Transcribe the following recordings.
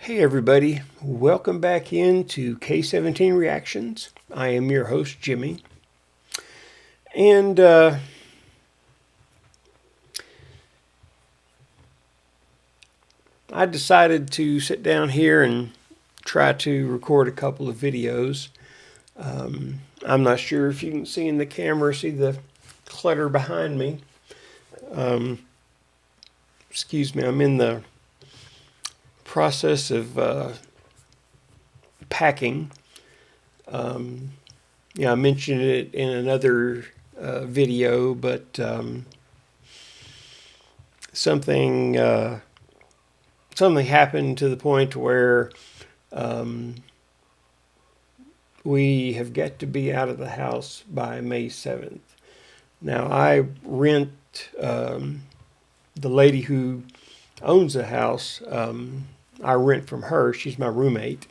Hey everybody, welcome back into K17 Reactions. I am your host Jimmy, and I decided to sit down here and try to record a couple of videos. I'm not sure if you can see in the camera, see the clutter behind me. Excuse me, I'm in the process of packing. Yeah, I mentioned it in another video, but something something happened to the point where we have got to be out of the house by May 7th. Now, I rent the lady who owns the house. I rent from her. She's my roommate,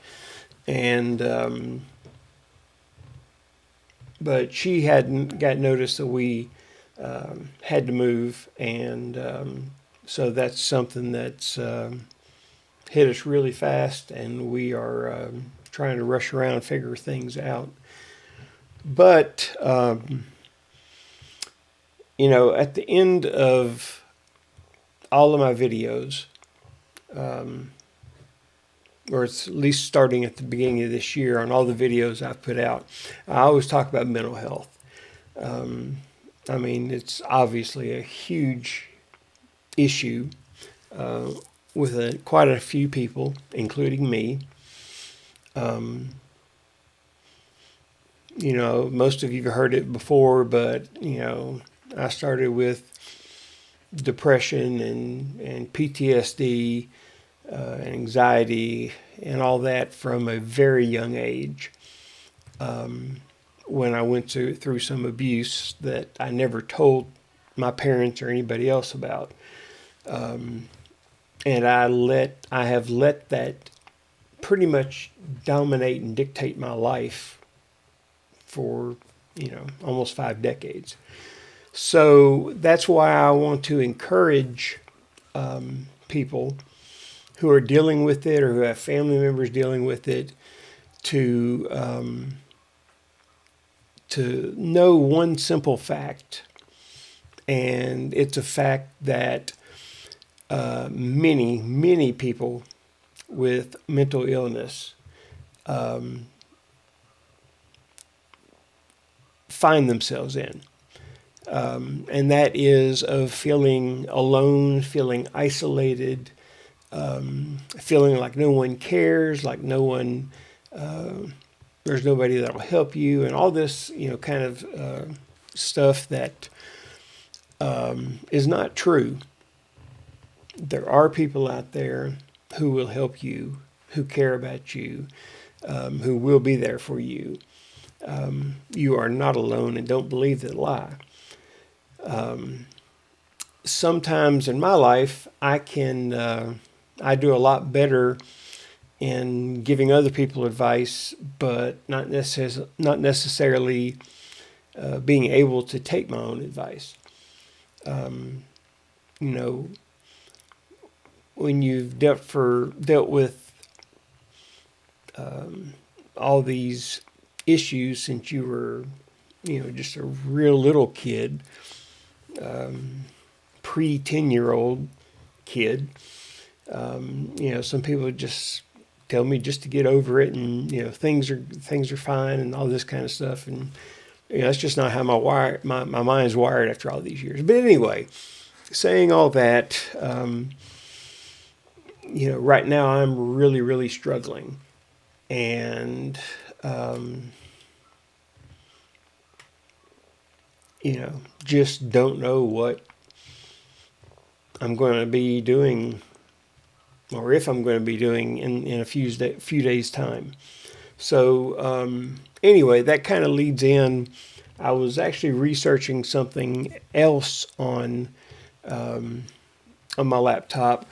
and but she hadn't got notice that we had to move, and so that's something that's hit us really fast, and we are trying to rush around and figure things out. But at the end of all of my videos, or it's at least starting at the beginning of this year, on all the videos I've put out, I always talk about mental health. I mean, it's obviously a huge issue with quite a few people, including me. Most of you have heard it before, but I started with depression and PTSD, anxiety, and all that from a very young age. When I went through some abuse that I never told my parents or anybody else about, and I have let that pretty much dominate and dictate my life for almost 5 decades. So that's why I want to encourage people who are dealing with it or who have family members dealing with it to know one simple fact, and it's a fact that many people with mental illness find themselves in. And that is of feeling alone, feeling isolated, feeling like no one cares, like there's nobody that'll help you, and all this, kind of stuff that is not true. There are people out there who will help you, who care about you, who will be there for you. You are not alone, and don't believe that lie. Sometimes in my life, I do a lot better in giving other people advice, but not necessarily being able to take my own advice. You know, when you've dealt with all these issues since you were, just a real little kid, pre-10-year-old kid. Some people just tell me just to get over it, and things are fine, and all this kind of stuff, and that's just not how my mind's wired after all these years. But anyway, saying all that, right now I'm really struggling, and just don't know what I'm going to be doing, or if I'm going to be doing in a few days' time. So anyway, that kind of leads in. I was actually researching something else on my laptop,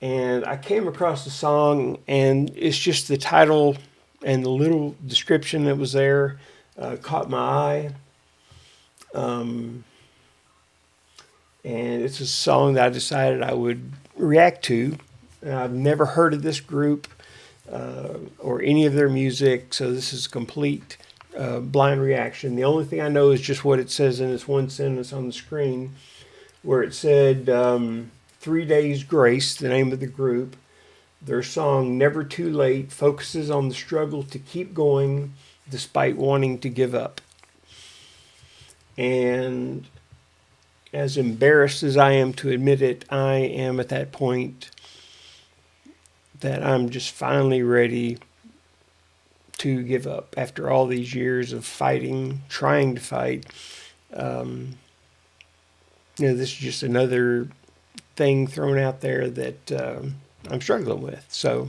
and I came across the song, and it's just the title and the little description that was there caught my eye. And it's a song that I decided I would react to I've never heard of this group or any of their music, so this is complete blind reaction. The only thing I know is just what it says in this one sentence on the screen, where it said 3 Days Grace, the name of the group. Their song Never Too Late focuses on the struggle to keep going despite wanting to give up. And as embarrassed as I am to admit it, I am at that point that I'm just finally ready to give up after all these years of fighting, trying to fight. This is just another thing thrown out there that I'm struggling with. So,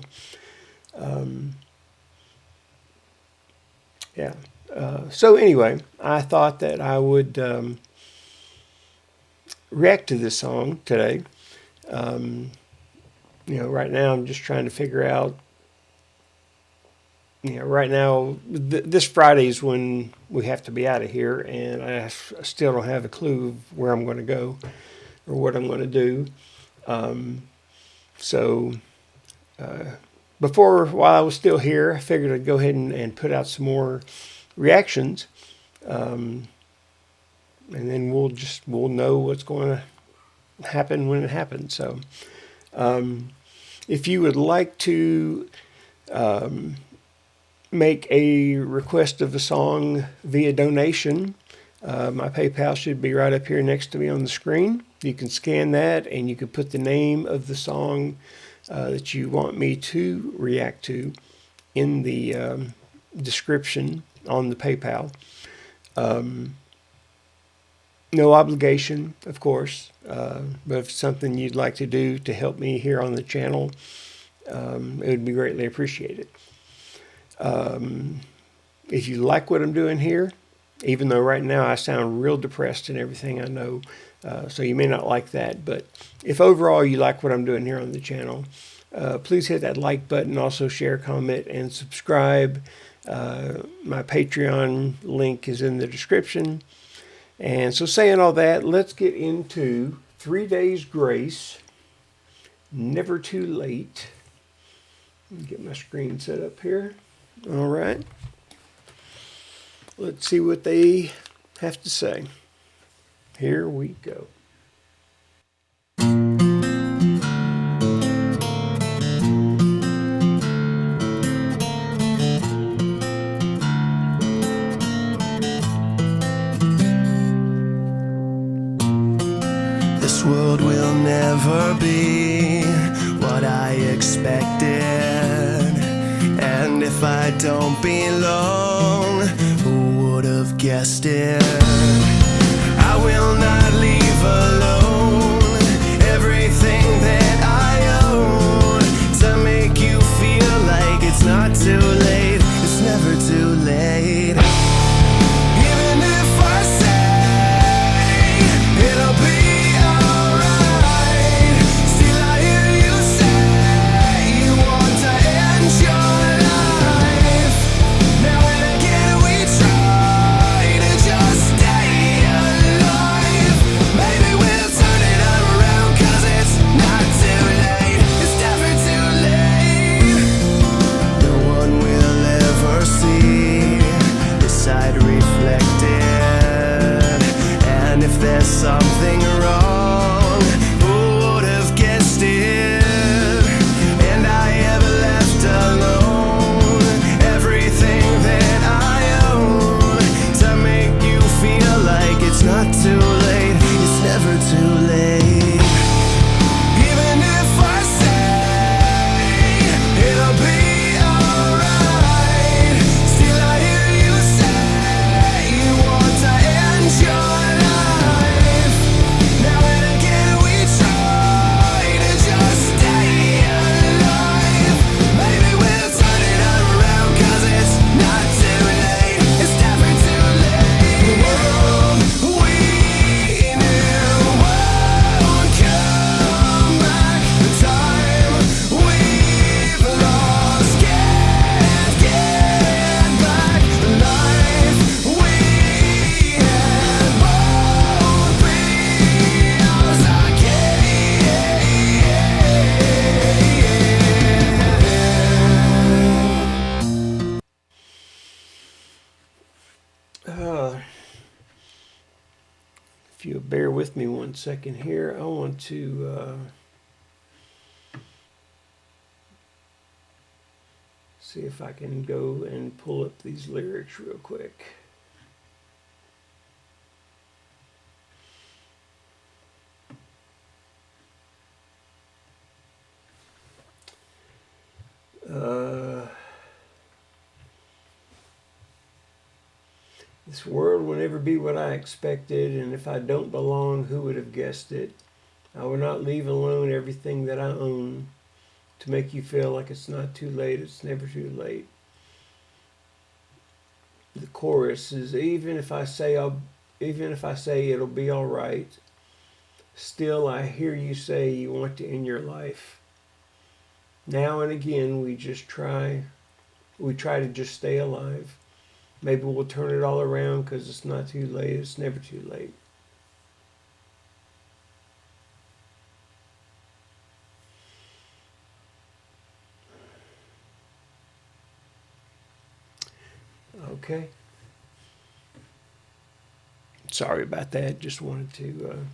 yeah. So anyway, I thought that I would react to this song today. Right now I'm just trying to figure out, right now, this Friday is when we have to be out of here, and I still don't have a clue of where I'm going to go or what I'm going to do. While I was still here, I figured I'd go ahead and put out some more reactions, and then we'll know what's going to happen when it happens. So, if you would like to make a request of a song via donation, my PayPal should be right up here next to me on the screen. You can scan that, and you can put the name of the song that you want me to react to in the description on the PayPal. No obligation, of course, but if it's something you'd like to do to help me here on the channel, it would be greatly appreciated. If you like what I'm doing here, even though right now I sound real depressed and everything, I know, so you may not like that, but if overall you like what I'm doing here on the channel, please hit that like button, also share, comment, and subscribe. My Patreon link is in the description. And so saying all that, let's get into 3 Days Grace, Never Too Late. Let me get my screen set up here. All right. Let's see what they have to say. Here we go. This world will never be what I expected, and if I don't belong, who would have guessed it? I will not leave alone everything that I own to make you feel like it's not too late. It's never too late. Even if I say it'll be alright, still I hear you say you want to end your life. Now and again we try to just stay alive. Maybe we'll bear with me 1 second here. I want to see if I can go and pull up these lyrics real quick. This world will never be what I expected, and if I don't belong, who would have guessed it? I will not leave alone everything that I own to make you feel like it's not too late, it's never too late. The chorus is even if I say it'll be all right, still I hear you say you want to end your life. Now and again we try to just stay alive. Maybe we'll turn it all around because it's not too late. It's never too late. Okay. Sorry about that. Just wanted to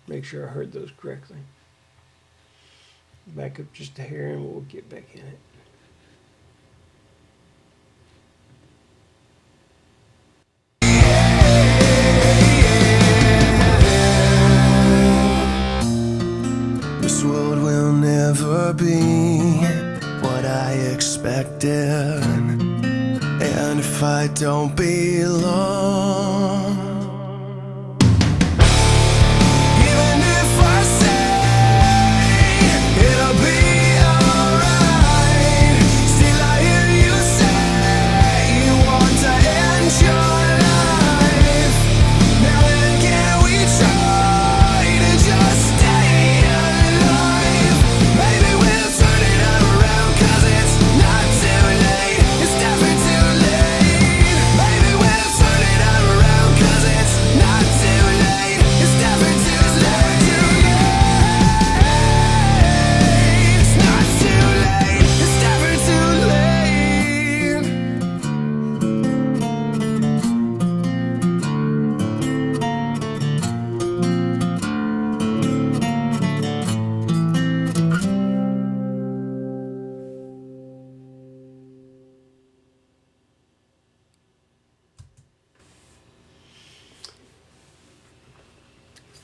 make sure I heard those correctly. Back up just a hair and we'll get back in it. This world will never be what I expected. And if I don't belong, even if I say it'll be alright, still I hear you say you want to end your life. Now and again we try to just stay alive. Maybe we'll turn it around 'cause it's not too late. It's never too late. Maybe we'll turn it around 'cause it's not too late. It's never too late. It's not too late. It's never too late.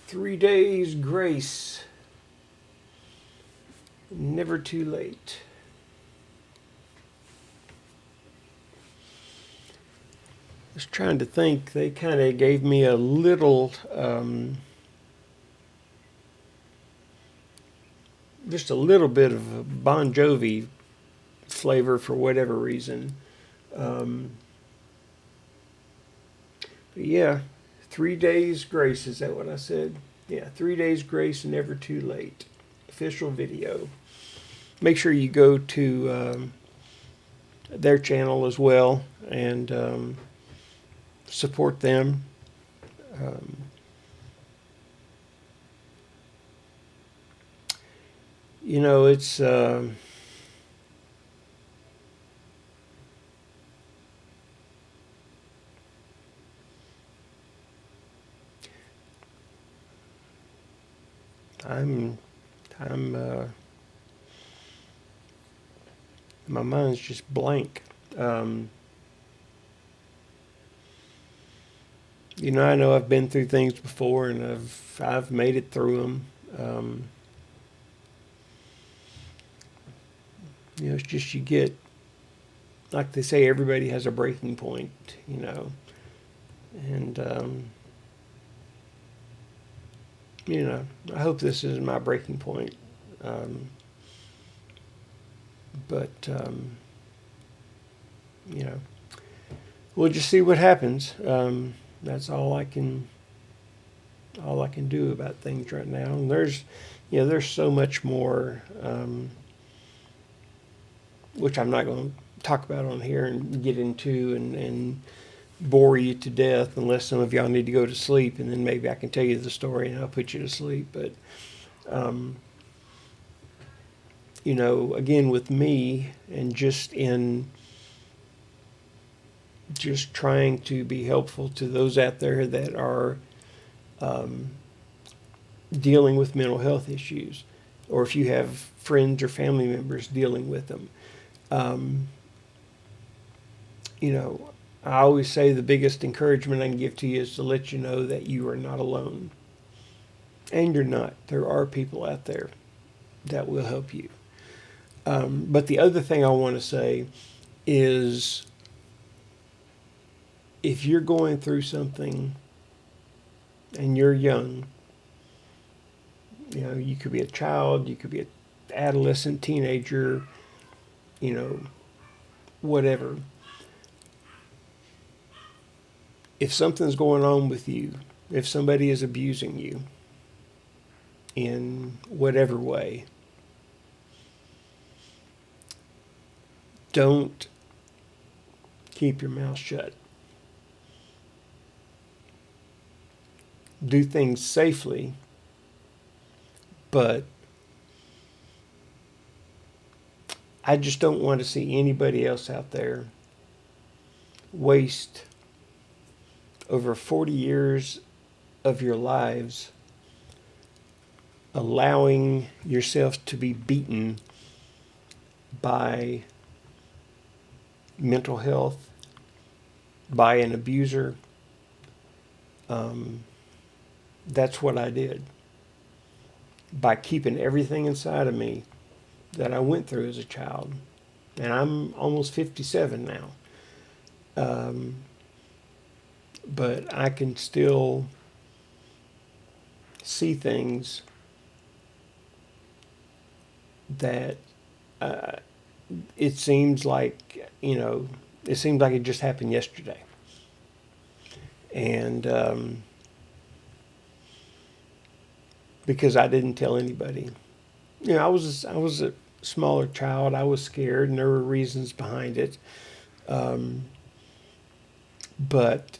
Three days grace. Never too late. I was trying to think. They kind of gave me a little, just a little bit of a Bon Jovi flavor for whatever reason. But yeah, 3 days grace. Is that what I said? Yeah, 3 days grace, never too late. Official video. Make sure you go to their channel as well and support them. You know, it's I'm my mind's just blank. You know I've been through things before, and I've made it through them. You know, it's just you get, like they say, everybody has a breaking point. You know, and you know, I hope this isn't my breaking point. But you know, we'll just see what happens. That's all I can do about things right now. And there's so much more, which I'm not going to talk about on here and get into and bore you to death unless some of y'all need to go to sleep, and then maybe I can tell you the story and I'll put you to sleep. But you know, again, with me and just trying to be helpful to those out there that are dealing with mental health issues, or if you have friends or family members dealing with them. Um, you know, I always say the biggest encouragement I can give to you is to let you know that you are not alone. And you're not. There are people out there that will help you. But the other thing I want to say is if you're going through something and you're young, you know, you could be a child, you could be an adolescent, teenager, you know, whatever. If something's going on with you, if somebody is abusing you in whatever way, don't keep your mouth shut. Do things safely, but I just don't want to see anybody else out there waste over 40 years of your lives allowing yourself to be beaten by mental health, by an abuser. That's what I did. By keeping everything inside of me that I went through as a child. And I'm almost 57 now. But I can still see things that it seems like, it seems like it just happened yesterday. And because I didn't tell anybody. I was a smaller child. I was scared, and there were reasons behind it. But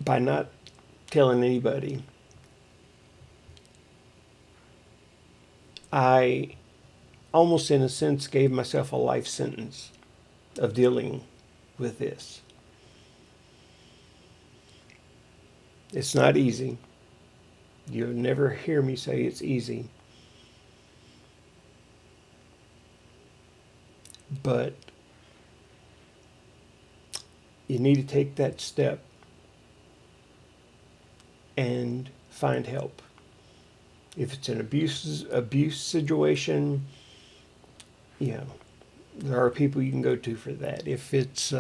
by not telling anybody, I almost in a sense gave myself a life sentence of dealing with this. It's not easy. You'll never hear me say it's easy. But you need to take that step and find help. If it's an abuse situation, there are people you can go to for that. If it's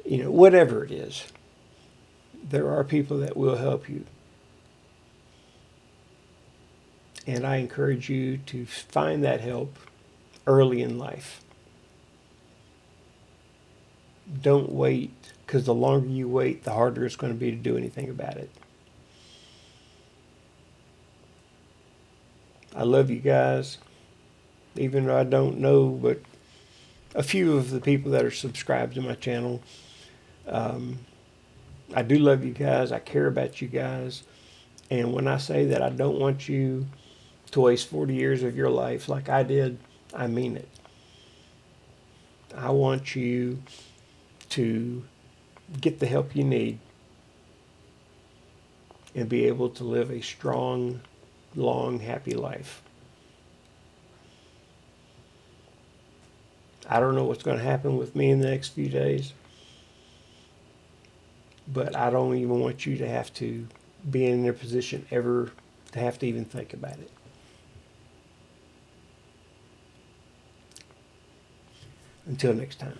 whatever it is, there are people that will help you. And I encourage you to find that help early in life. Don't wait, because the longer you wait, the harder it's going to be to do anything about it. I love you guys, even though I don't know but a few of the people that are subscribed to my channel. I do love you guys. I care about you guys. And when I say that I don't want you to waste 40 years of your life like I did, I mean it. I want you to get the help you need and be able to live a strong, long, happy life. I don't know what's going to happen with me in the next few days, but I don't even want you to have to be in a position ever to have to even think about it. Until next time.